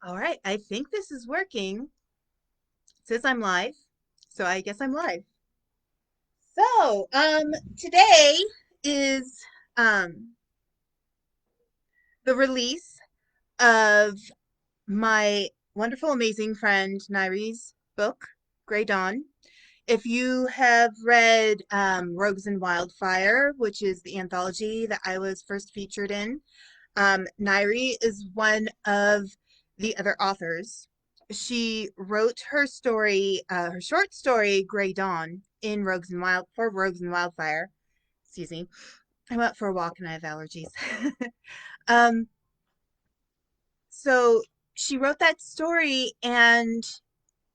All right, I think this is working. It says I'm live, so I guess I'm live. Today is um the release of my wonderful, amazing friend Nairi's book, Grey Dawn. If you have read Rogues and Wildfire, which is the anthology that I was first featured in, Nairi is one of the other authors. She wrote her story, her short story, Grey Dawn, in Rogues and Wildfire. Excuse me. I went for a walk and I have allergies. um, so she wrote that story and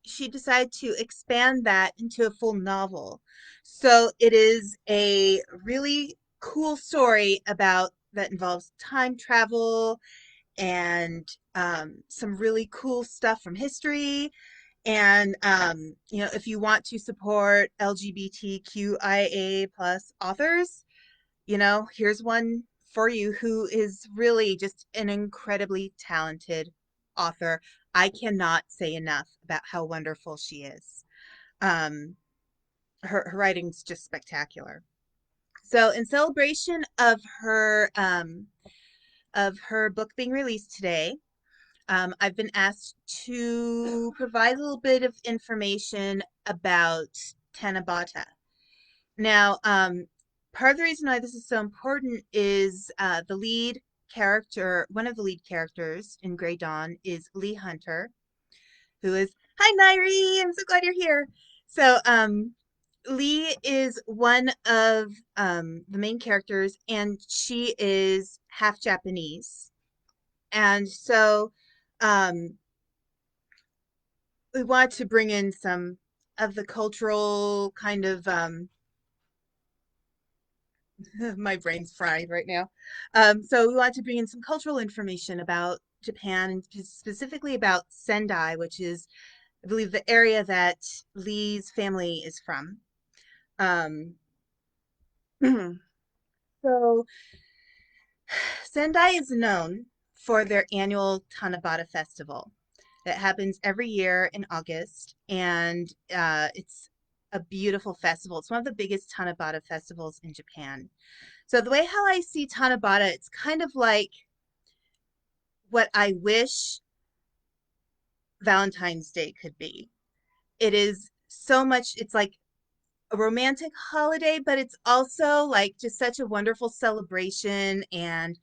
she decided to expand that into a full novel. So it is a really cool story about that involves time travel and some really cool stuff from history. And if you want to support LGBTQIA plus authors, here's one for you who is really just an incredibly talented author. I cannot say enough about how wonderful she is. Um, her writing's just spectacular. So, in celebration of her book being released today, I've been asked to provide a little bit of information about Tanabata. Now, part of the reason why this is so important is the lead character, one of the lead characters in Grey Dawn is Lee Hunter, who is, hi, Nairi, I'm so glad you're here. So, Lee is one of the main characters, and she is half Japanese. And so, um, we want to bring in some of the cultural kind of my brain's fried right now. So we want to bring in some cultural information about Japan and specifically about Sendai, which is, I believe, the area that Lee's family is from. Um, so Sendai is known for their annual Tanabata Festival that happens every year in August, and it's a beautiful festival. It's one of the biggest Tanabata festivals in Japan. So the way how I see Tanabata, it's kind of like what I wish Valentine's Day could be. It is so much, it's like a romantic holiday, but it's also like just such a wonderful celebration, and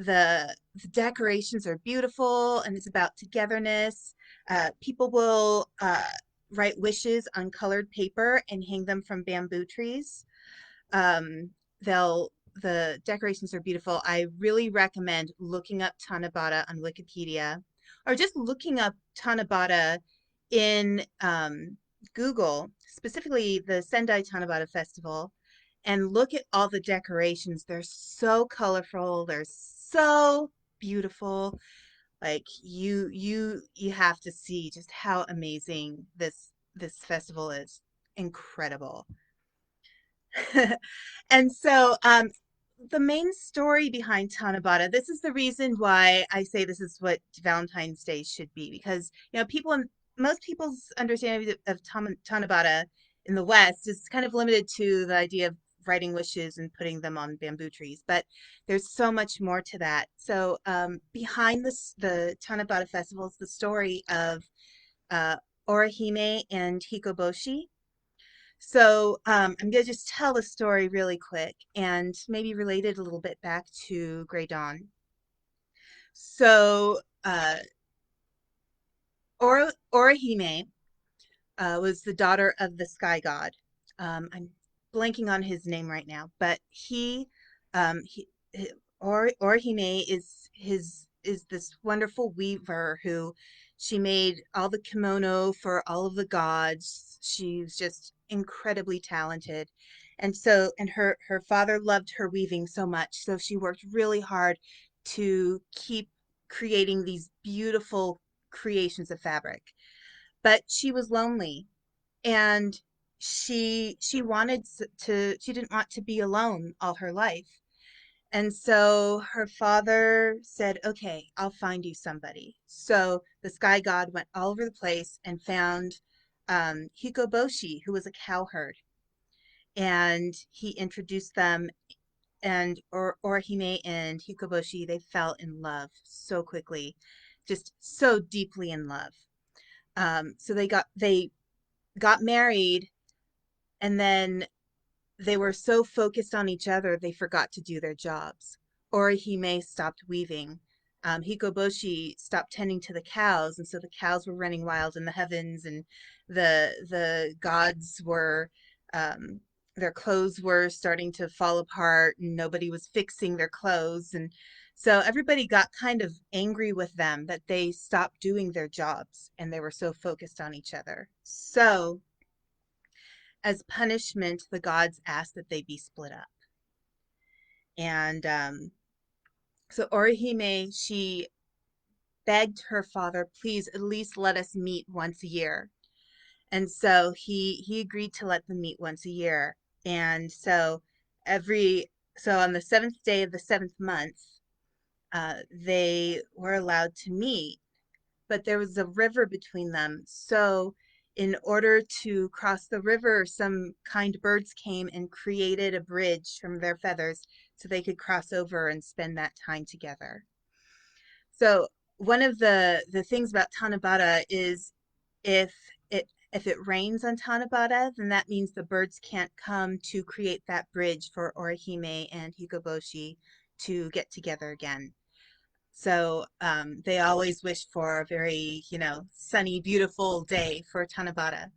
the decorations are beautiful, and it's about togetherness. People will write wishes on colored paper and hang them from bamboo trees. Um, they'll the decorations are beautiful. I really recommend looking up Tanabata on Wikipedia, or just looking up Tanabata in Google, specifically the Sendai Tanabata Festival, and look at all the decorations. They're so colorful. They're so beautiful. Like you have to see just how amazing this festival is. Incredible. And so, the main story behind Tanabata, this is the reason why I say this is what Valentine's Day should be, because, most people's understanding of Tanabata in the West is kind of limited to the idea of writing wishes and putting them on bamboo trees, but there's so much more to that. So, behind the Tanabata Festival is the story of uh, Orihime and Hikoboshi. So I'm going to just tell the story really quick and maybe relate it a little bit back to Grey Dawn. So Orihime was the daughter of the sky god. I'm blanking on his name right now, but Orihime is this wonderful weaver who she made all the kimono for all of the gods. She's just incredibly talented. And her father loved her weaving so much, so she worked really hard to keep creating these beautiful creations of fabric. But she was lonely, and she didn't want to be alone all her life. And so her father said, "Okay, I'll find you somebody." So the sky god went all over the place and found Hikoboshi, who was a cowherd, and he introduced them. And Orihime and Hikoboshi, they fell in love so quickly, just so deeply in love. So they got married, and then they were so focused on each other they forgot to do their jobs. Orihime stopped weaving. Hikoboshi stopped tending to the cows, and so the cows were running wild in the heavens, and the gods were um, their clothes were starting to fall apart, and nobody was fixing their clothes, and so everybody got kind of angry with them that they stopped doing their jobs, and they were so focused on each other. So as punishment, the gods asked that they be split up. And so Orihime, she begged her father, please at least let us meet once a year. And so he agreed to let them meet once a year. And so every so on the seventh day of the seventh month, they were allowed to meet, but there was a river between them. So, in order to cross the river, some kind birds came and created a bridge from their feathers so they could cross over and spend that time together. So, one of the things about Tanabata is if if it rains on Tanabata, then that means the birds can't come to create that bridge for Orihime and Hikoboshi to get together again. So they always wish for a very, sunny, beautiful day for Tanabata.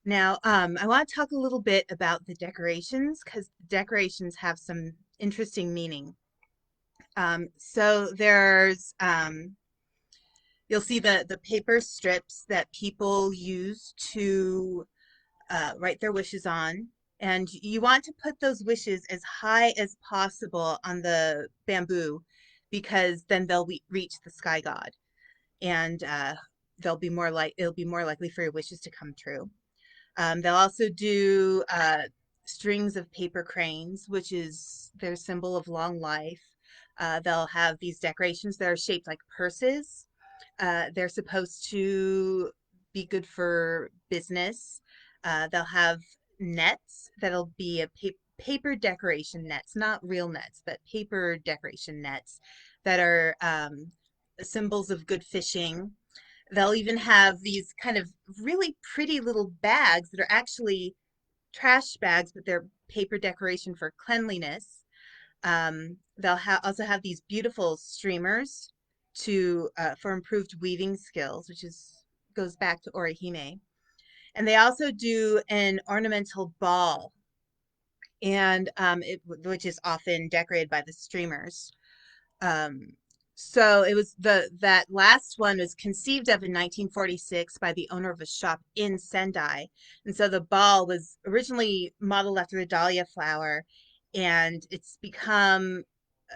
Now, I want to talk a little bit about the decorations because the decorations have some interesting meaning. So you'll see the paper strips that people use to write their wishes on. And you want to put those wishes as high as possible on the bamboo because then they'll reach the sky god, and it'll be more likely for your wishes to come true. They'll also do strings of paper cranes, which is their symbol of long life. They'll have these decorations that are shaped like purses. They're supposed to be good for business. They'll have nets that'll be paper decoration nets, not real nets, but paper decoration nets that are symbols of good fishing. They'll even have these kind of really pretty little bags that are actually trash bags, but they're paper decoration for cleanliness. They'll also have these beautiful streamers to for improved weaving skills, which is goes back to Orihime. And they also do an ornamental ball, and which is often decorated by the streamers. Um, so it was that last one was conceived of in 1946 by the owner of a shop in Sendai. And so the ball was originally modeled after the dahlia flower, and it's become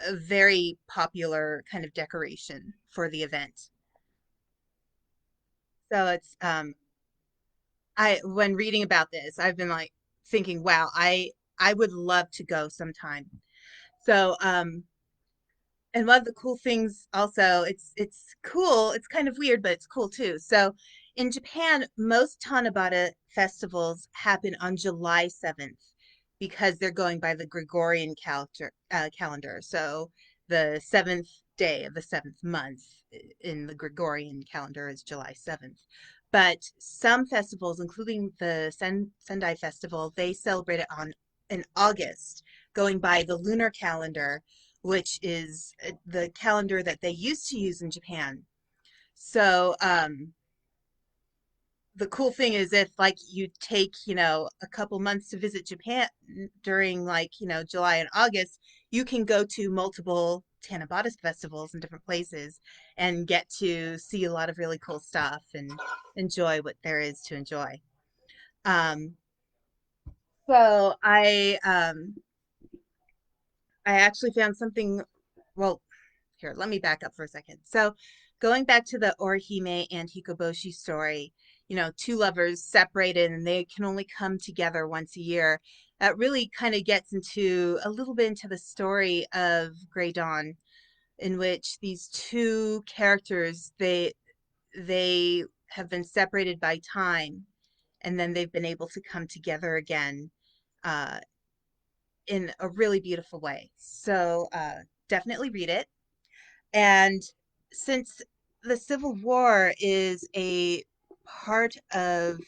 a very popular kind of decoration for the event. So it's I when reading about this, I've been like thinking, wow, I would love to go sometime. So and one of the cool things also, it's cool, it's kind of weird, but it's cool too. So in Japan, most Tanabata festivals happen on July 7th because they're going by the Gregorian calendar. So the seventh day of the seventh month in the Gregorian calendar is July 7th. But some festivals, including the Sendai Festival, they celebrate it on in August, going by the lunar calendar, which is the calendar that they used to use in Japan. So the cool thing is if like you take, a couple months to visit Japan during like, July and August, you can go to multiple Tanabata festivals in different places and get to see a lot of really cool stuff and enjoy what there is to enjoy. Um, so I actually found something, well, here, let me back up for a second. So, going back to the Orihime and Hikoboshi story, two lovers separated and they can only come together once a year. really kind of gets into a little bit into the story of Grey Dawn, in which these two characters they have been separated by time, and then they've been able to come together again uh, in a really beautiful way. So definitely read it. And since the Civil War is a part of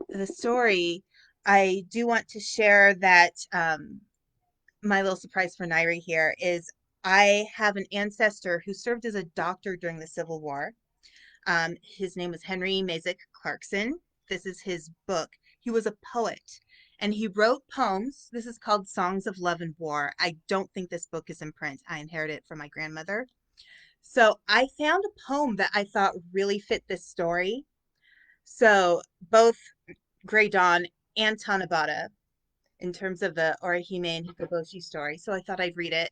the story, I do want to share that my little surprise for Nairi here is I have an ancestor who served as a doctor during the Civil War. His name was Henry Mazik Clarkson. This is his book. He was a poet and he wrote poems. This is called Songs of Love and War. I don't think this book is in print. I inherited it from my grandmother. So I found a poem that I thought really fit this story. So both Grey Dawn and Tanabata, in terms of the Orihime and Hikoboshi story. So I thought I'd read it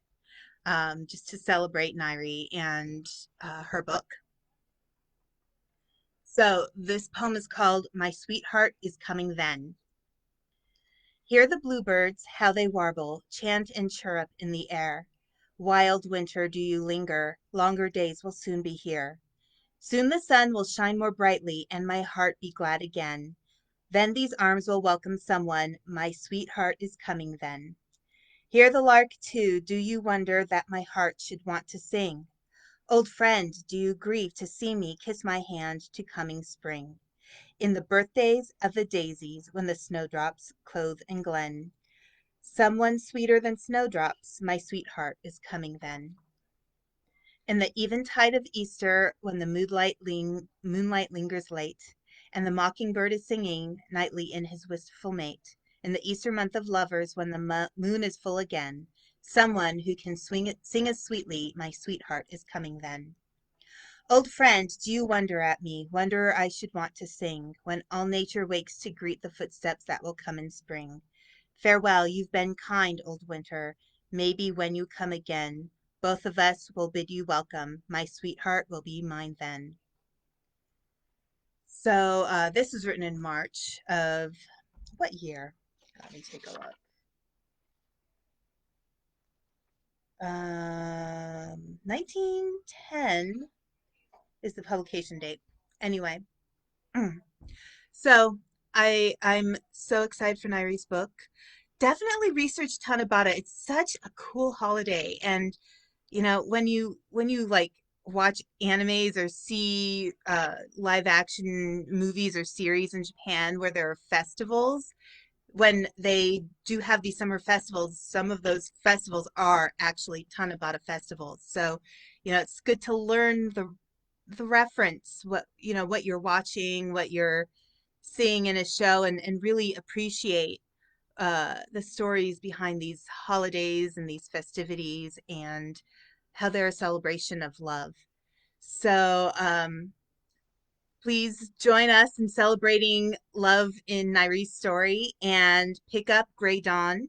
just to celebrate Nairi and her book. So this poem is called My Sweetheart is Coming Then. Hear the bluebirds, how they warble, chant and chirrup in the air. Wild winter, do you linger? Longer days will soon be here. Soon the sun will shine more brightly and my heart be glad again. Then these arms will welcome someone. My sweetheart is coming then. Hear the lark too. Do you wonder that my heart should want to sing? Old friend, do you grieve to see me kiss my hand to coming spring? In the birthdays of the daisies, when the snowdrops clothe in glen, someone sweeter than snowdrops, my sweetheart is coming then. In the eventide of Easter, when the moonlight lingers late, and the mockingbird is singing nightly in his wistful mate, in the Easter month of lovers, when the moon is full again, someone who can sing as sweetly, my sweetheart is coming then. Old friend, do you wonder at me, wonder I should want to sing, when all nature wakes to greet the footsteps that will come in spring? Farewell, you've been kind, old winter. Maybe when you come again, both of us will bid you welcome. My sweetheart will be mine then. So this was written in March of what year? Let me take a look. 1910 is the publication date. Anyway, so I'm so excited for Nairi's book. Definitely research Tanabata. It's such a cool holiday, and when you like watch animes or see live action movies or series in Japan where there are festivals, when they do have these summer festivals, some of those festivals are actually Tanabata festivals. So, it's good to learn the reference, what you're watching, what you're seeing in a show, and really appreciate the stories behind these holidays and these festivities and how they're a celebration of love. So please join us in celebrating love in Nairi's story and pick up Grey Dawn.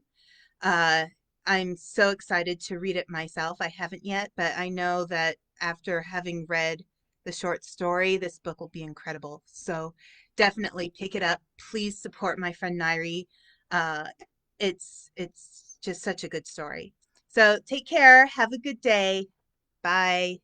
Uh, I'm so excited to read it myself. I haven't yet, but I know that after having read the short story, this book will be incredible. So definitely pick it up. Please support my friend Nairi. Uh, it's just such a good story. So take care. Have a good day. Bye.